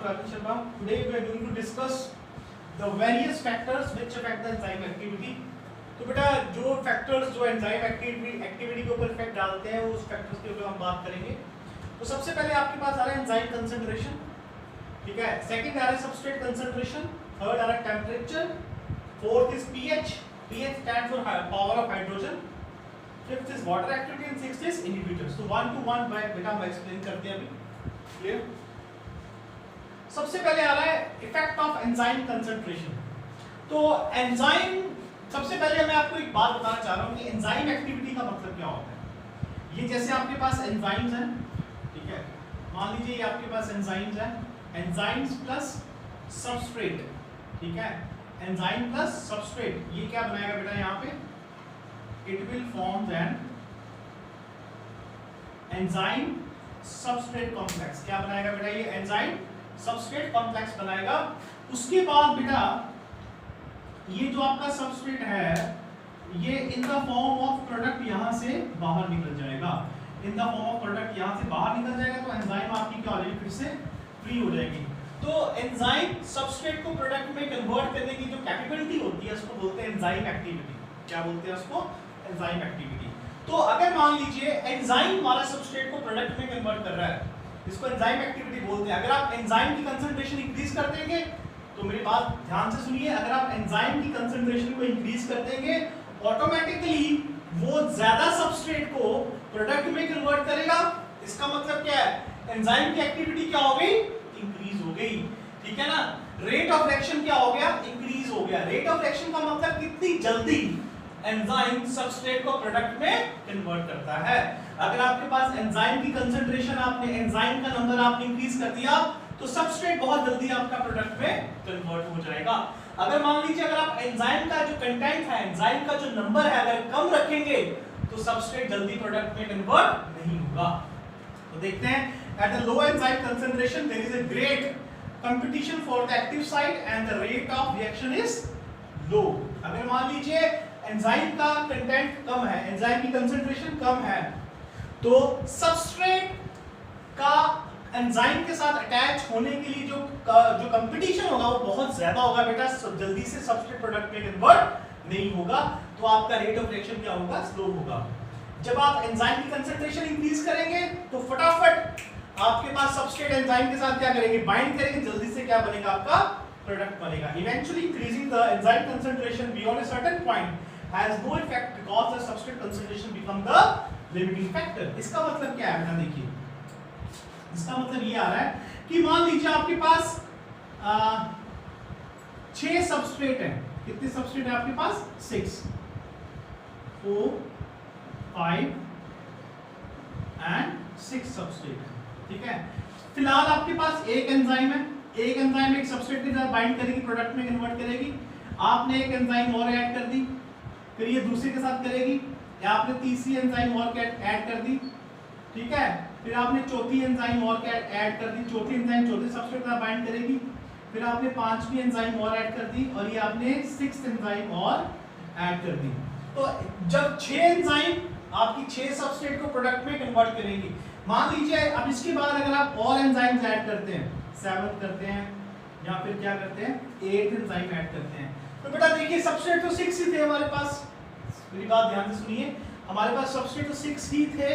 Dr. Rajan Sharma. Today we are going to discuss the various factors which affect the enzyme activity. तो बेटा जो factors जो enzyme activity के ऊपर effect डालते हैं उस फैक्टर्स के ऊपर हम बात करेंगे. तो सबसे पहले आपके पास आ रहा है एंजाइम कंसंट्रेशन, ठीक है. सेकंड आ रहा है सबस्ट्रेट कंसंट्रेशन, थर्ड आ रहा है temperature, fourth is pH, pH stand for power of hydrogen, fifth is water activity and sixth is inhibitors. तो वन टू वन बेटा हम एक्सप्लेन करते हैं अभी. क्लियर. सबसे पहले आ रहा है इफेक्ट ऑफ एंजाइम कंसंट्रेशन. तो एंजाइम, सबसे पहले मैं आपको एक बात बताना चाह रहा हूं कि एंजाइम एक्टिविटी का मतलब क्या होता है. ये जैसे आपके पास एंजाइम्स हैं, ठीक है. मान लीजिए ये आपके पास एंजाइम्स हैं, एंजाइम्स प्लस सबस्ट्रेट, ठीक है. एंजाइम प्लस सबस्ट्रेट ये क्या बनाएगा बेटा यहाँ पे, it will form an enzyme substrate complex. क्या बनाएगा बेटा, ये एंजाइम सबस्ट्रेट कॉम्प्लेक्स बनाएगा. उसके बाद बेटा ये जो आपका सबस्ट्रेट है ये in the form of product यहां से बाहर निकल जाएगा. In the form of product यहां से बाहर निकल जाएगा तो एंजाइम आपकी क्या हो जाएगी, फिर से फ्री हो जाएगी. तो एंजाइम सबस्ट्रेट को प्रोडक्ट में कन्वर्ट करने की जो कैपेबिलिटी होती है उसको बोलते हैं एंजाइम एक्टिविटी. क्या बोलते हैं उसको, एंजाइम एक्टिविटी. तो अगर मान लीजिए एंजाइम हमारा सबस्ट्रेट को प्रोडक्ट में कन्वर्ट कर रहा है, इसको एंजाइम एक्टिविटी बोलते हैं. अगर आप एंजाइम की कंसंट्रेशन इंक्रीज कर देंगे, तो मेरी बात ध्यान से सुनिए, अगर आप एंजाइम की कंसंट्रेशन को इंक्रीज कर देंगे ऑटोमेटिकली वो ज्यादा सबस्ट्रेट को प्रोडक्ट में कन्वर्ट करेगा. इसका मतलब क्या है, एंजाइम की एक्टिविटी क्या हो गई, इंक्रीज हो गई. ठीक है ना. रेट ऑफ रिएक्शन क्या हो गया, इंक्रीज हो गया. रेट ऑफ रिएक्शन का मतलब कितनी जल्दी एंजाइम सबस्ट्रेट को प्रोडक्ट में कन्वर्ट करता है. अगर आपके पास एंजाइम की कंसंट्रेशन, आपने एंजाइम का नंबर आपने इंक्रीज कर दिया तो सबस्ट्रेट बहुत जल्दी आपका प्रोडक्ट में कन्वर्ट हो जाएगा. अगर मान लीजिए अगर आप एंजाइम का जो कंटेंट है, एंजाइम का जो नंबर है अगर कम रखेंगे तो सबस्ट्रेट जल्दी प्रोडक्ट में कन्वर्ट नहीं होगा. तो देखते हैं, at the low enzyme concentration there is a great competition for the active site and the rate of reaction is low. अगर मान लीजिए एंजाइम का कंटेंट कम है, एंजाइम की कंसंट्रेशन कम है, तो सबस्ट्रेट का एंजाइम के साथ अटैच होने के लिए जो कंपटीशन होगा वो बहुत ज्यादा होगा बेटा. जल्दी से सबस्ट्रेट प्रोडक्ट में कन्वर्ट नहीं होगा तो आपका रेट ऑफ रिएक्शन क्या होगा, स्लो होगा. जब आप एंजाइम की कंसंट्रेशन इंक्रीज करेंगे तो फटाफट आपके पास सबस्ट्रेट एंजाइम के साथ क्या करेंगे, बाइंड करेंगे, जल्दी से क्या बनेगा, आपका प्रोडक्ट बनेगा. Eventually increasing the enzyme concentration beyond a certain point has no effect because the substrate concentration become the limiting factor. इसका मतलब क्या है बेटा, देखिए इसका मतलब ये आ रहा है कि मान लीजिए आपके पास 6 सबस्ट्रेट है. कितने सबस्ट्रेट है आपके पास, 6, 4, 5 एंड 6 सबस्ट्रेट. ठीक है. फिलहाल आपके पास एक एंजाइम है, एक एंजाइम एक सबस्ट्रेट के साथ बाइंड करेगी, प्रोडक्ट में कन्वर्ट करेगी. आपने एक एंजाइम और ऐड कर दी, फिर ये दूसरे के साथ करेगी, या आपने तीसरी एंजाइम और ऐड कर दी, ठीक है. फिर आपने चौथी एंजाइम और ऐड कर दी, चौथी एंजाइम चौथे सबस्ट्रेट के साथ बाइंड करेगी. फिर आपने पांचवी एंजाइम और ऐड कर दी और ये आपने 6th एंजाइम और ऐड कर दी. तो जब 6 एंजाइम आपकी 6 सबस्ट्रेट को प्रोडक्ट में कन्वर्ट करेंगी, मान लीजिए अब इसके बाद अगर आप और एंजाइम्स ऐड करते हैं, 7 करते हैं या फिर क्या करते हैं, 8th एंजाइम ऐड करते हैं, तो बेटा देखिए सबस्ट्रेट तो 6 ही थे हमारे पास. मेरी बात ध्यान से सुनिए, हमारे पास सबस्ट्रेट तो 6 ही थे.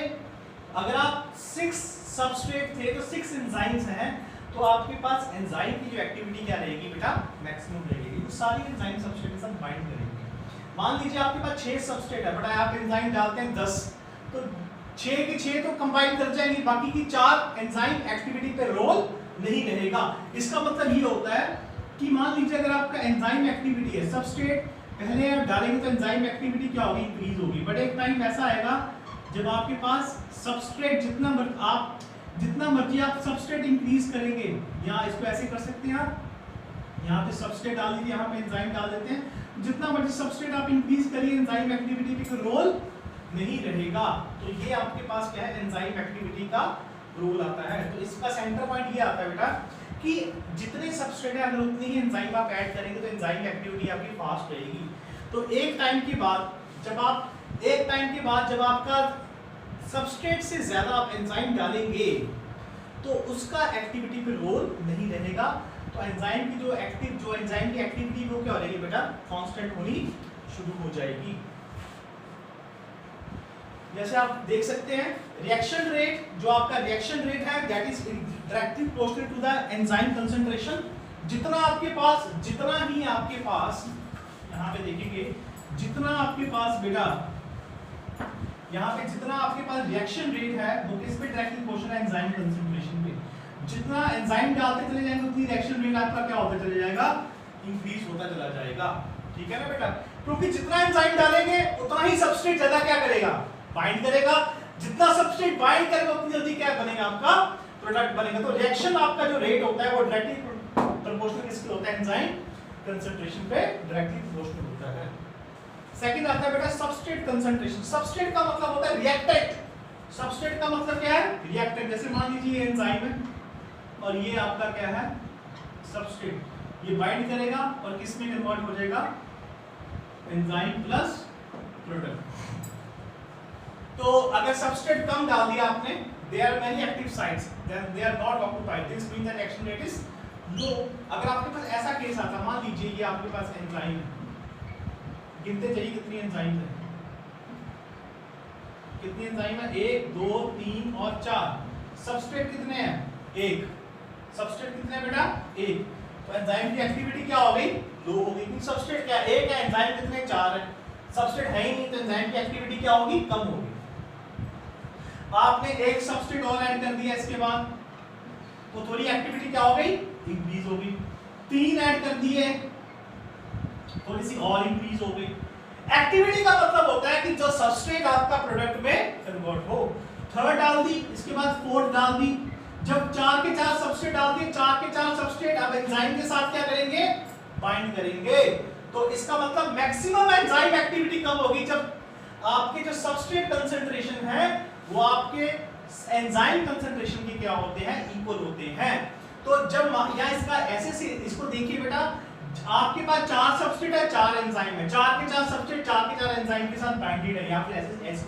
अगर आप 6 सबस्ट्रेट थे तो 6 एंजाइम्स हैं, तो आपके पास एंजाइम की जो एक्टिविटी क्या रहेगी बेटा, मैक्सिमम रहेगी. तो सारी एंजाइम सबस्ट्रेट के साथ बाइंड करेंगे. मान लीजिए आपके पास 6 सबस्ट्रेट है बेटा, आप एंजाइम डालते हैं 10, तो 6 के 6 तो कंबाइन कर जाएंगे, बाकी की 4 एंजाइम एक्टिविटी पे रोल नहीं रहेगा. इसका मतलब ये होता है कि मान लीजिए अगर आपका एंजाइम एक्टिविटी है, सबस्ट्रेट पहले आप डालेंगे तो एंजाइम एक्टिविटी क्या होगी, इंक्रीज होगी. बट एक टाइम ऐसा आएगा जब आपके पास सबस्ट्रेट जितना मर्जी आप सबस्ट्रेट इंक्रीज करेंगे, या इसको ऐसे कर सकते हैं आप, यहाँ पे सबस्ट्रेट डाल दीजिए, यहाँ पे एंजाइम डाल देते हैं. जितना मर्जी सबस्ट्रेट आप इंक्रीज करिए, एंजाइम एक्टिविटी पे कोई रोल नहीं रहेगा. तो ये आपके पास क्या है, एंजाइम एक्टिविटी का रोल आता है. तो इसका सेंटर पॉइंट ये आता है बेटा कि जितने सबस्ट्रेट है अगर उतनी ही एंजाइम आप ऐड करेंगे तो एंजाइम एक्टिविटी आपकी फास्ट रहेगी. तो एक टाइम के बाद जब आपका सबस्ट्रेट से ज्यादा आप एंजाइम डालेंगे तो उसका एक्टिविटी पे रोल नहीं रहेगा। तो एंजाइम की जो एंजाइम की एक्टिविटी वो क्या हो जाएगी बेटा, कांस्टेंट होनी शुरू हो जाएगी। जैसे आप देख सकते हैं रिएक्शन रेट, जो आपका रिएक्शन रेट है that is directly proportional to the enzyme concentration. जितना ही आपके पास यहाँ पे देखेंगे, जितना आपके पास बेटा यहाँ पे जितना आपके पास रिएक्शन रेट है वो किस पे डायरेक्टली प्रोपोर्शनल है, एंजाइम कंसंट्रेशन पे। जितना एंजाइम डालते चले जाएंगे उतनी रिएक्शन रेट आपका क्या होता चला जाएगा, इंक्रीज होता चला जाएगा। ठीक है ना बेटा, क्योंकि जितना एंजाइम डालेंगे उतना ही सबस्ट्रेट ज्यादा क्या करेगा, बाइंड करेगा। जितना सबस्ट्रेट बाइंड करेगा उतनी जल्दी क्या बनेगा, आपका प्रोडक्ट बनेगा। तो रिएक्शन आपका जो रेट होता है वो डायरेक्टली प्रोपोर्शनल किसके होता है, एंजाइम कंसंट्रेशन पे डायरेक्टली प्रोपोर्शनल होता है। सेकंड आता है बेटा सबस्ट्रेट कंसंट्रेशन। सबस्ट्रेट का मतलब होता है रिएक्टेंट। सबस्ट्रेट का मतलब क्या है, रिएक्टेंट। जैसे मान लीजिए ये एंजाइम है और ये आपका क्या है, सबस्ट्रेट। ये बाइंड करेगा और किस में कन्वर्ट हो जाएगा, एंजाइम प्लस प्रोडक्ट। तो अगर सबस्ट्रेट कम डाल दिया आपने, there are many active sites, then they are not occupied, this means that action rate is low। अगर आपके पास ऐसा केस आता, मान लीजिए ये आपके पास एंजाइम है, गिनते जाइए कितनी एंजाइम है, कितनी एंजाइम है, 1 2 3 और 4। सबस्ट्रेट कितने हैं, 1। सबस्ट्रेट कितने हैं बेटा, 1। तो एंजाइम की एक्टिविटी क्या हो गई, लो हो गई, क्योंकि सबस्ट्रेट क्या 1 है, एंजाइम कितने 4 है। सबस्ट्रेट है ही नहीं तो एंजाइम की एक्टिविटी क्या होगी, कम होगी। आपने एक सबस्ट्रेट और ऐड कर दिया इसके बाद, तो थोड़ी एक्टिविटी क्या हो गई, इंक्रीज हो गई। 3 ऐड कर दिए, थोड़ी सी और इंक्रीज हो गई। एक्टिविटी का मतलब होता है कि जो सबस्ट्रेट आपका प्रोडक्ट में कन्वर्ट हो। 3rd डाल दी, इसके बाद 4th डाल दी। जब 4 के 4 सबस्ट्रेट डाल दिए, 4 के 4 सबस्ट्रेट अब एंजाइम के साथ क्या करेंगे, बाइंड करेंगे। तो इसका मतलब मैक्सिमम एंजाइम एक्टिविटी कब होगी, जब आपके जो सबस्ट्रेट कंसंट्रेशन है वो आपके एंजाइम कंसंट्रेशन के क्या होते हैं, इक्वल होते हैं। तो जब या इसका ऐसे से इसको देखिए बेटा, आपके पास 4 सबस्ट्रेट है, 4 एंजाइम है, 4 के 4 सबस्ट्रेट 4 के 4 एंजाइम के साथ बाइंडेड है। या फिर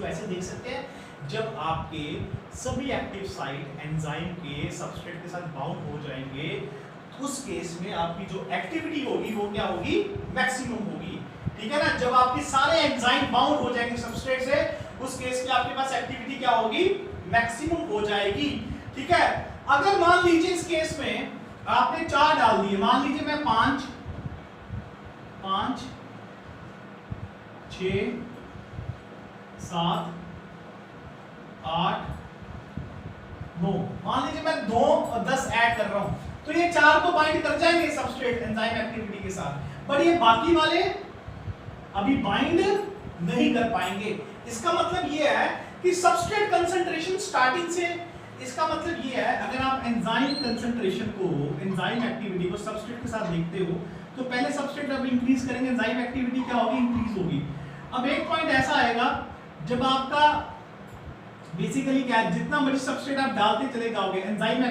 ऐसे देख सकते हैं, जब आपके सभी एक्टिव साइट एंजाइम के सबस्ट्रेट के साथ बाउंड हो जाएंगे, उस केस में आपकी जो एक्टिविटी होगी वो क्या होगी, मैक्सिमम होगी। ठीक है ना, जब आपके सारे एंजाइम बाउंड हो जाएंगे सबस्ट्रेट से, उस केस में आपके पास एक्टिविटी क्या होगी, मैक्सिमम हो जाएगी। ठीक है, अगर मान लीजिए इस केस में आपने 4 डाल दिए, मान लीजिए मैं 5 6 7 8 9, मान लीजिए मैं 2 और 10 ऐड कर रहा हूं, तो ये 4 तो बाइंड कर जाएंगे सबस्ट्रेट एंजाइम एक्टिविटी के साथ, पर ये बाकी वाले अभी बाइंड नहीं कर पाएंगे। इसका मतलब ये है कि सबस्ट्रेट कंसंट्रेशन स्टार्टिंग से, इसका मतलब ये है अगर आप एंजाइम कंसंट्रेशन को, एंजाइम एक्टिविटी को सबस्ट्रेट के साथ देखते हो, तो पहले सबस्ट्रेट अब इंक्रीज करेंगे, एंजाइम एक्टिविटी क्या होगी, इंक्रीज होगी। अब एक पॉइंट ऐसा आएगा जब आपका बेसिकली क्या है, जितना मर्जी सबस्ट्रेट आप डालते चले जाओगे, एंजाइम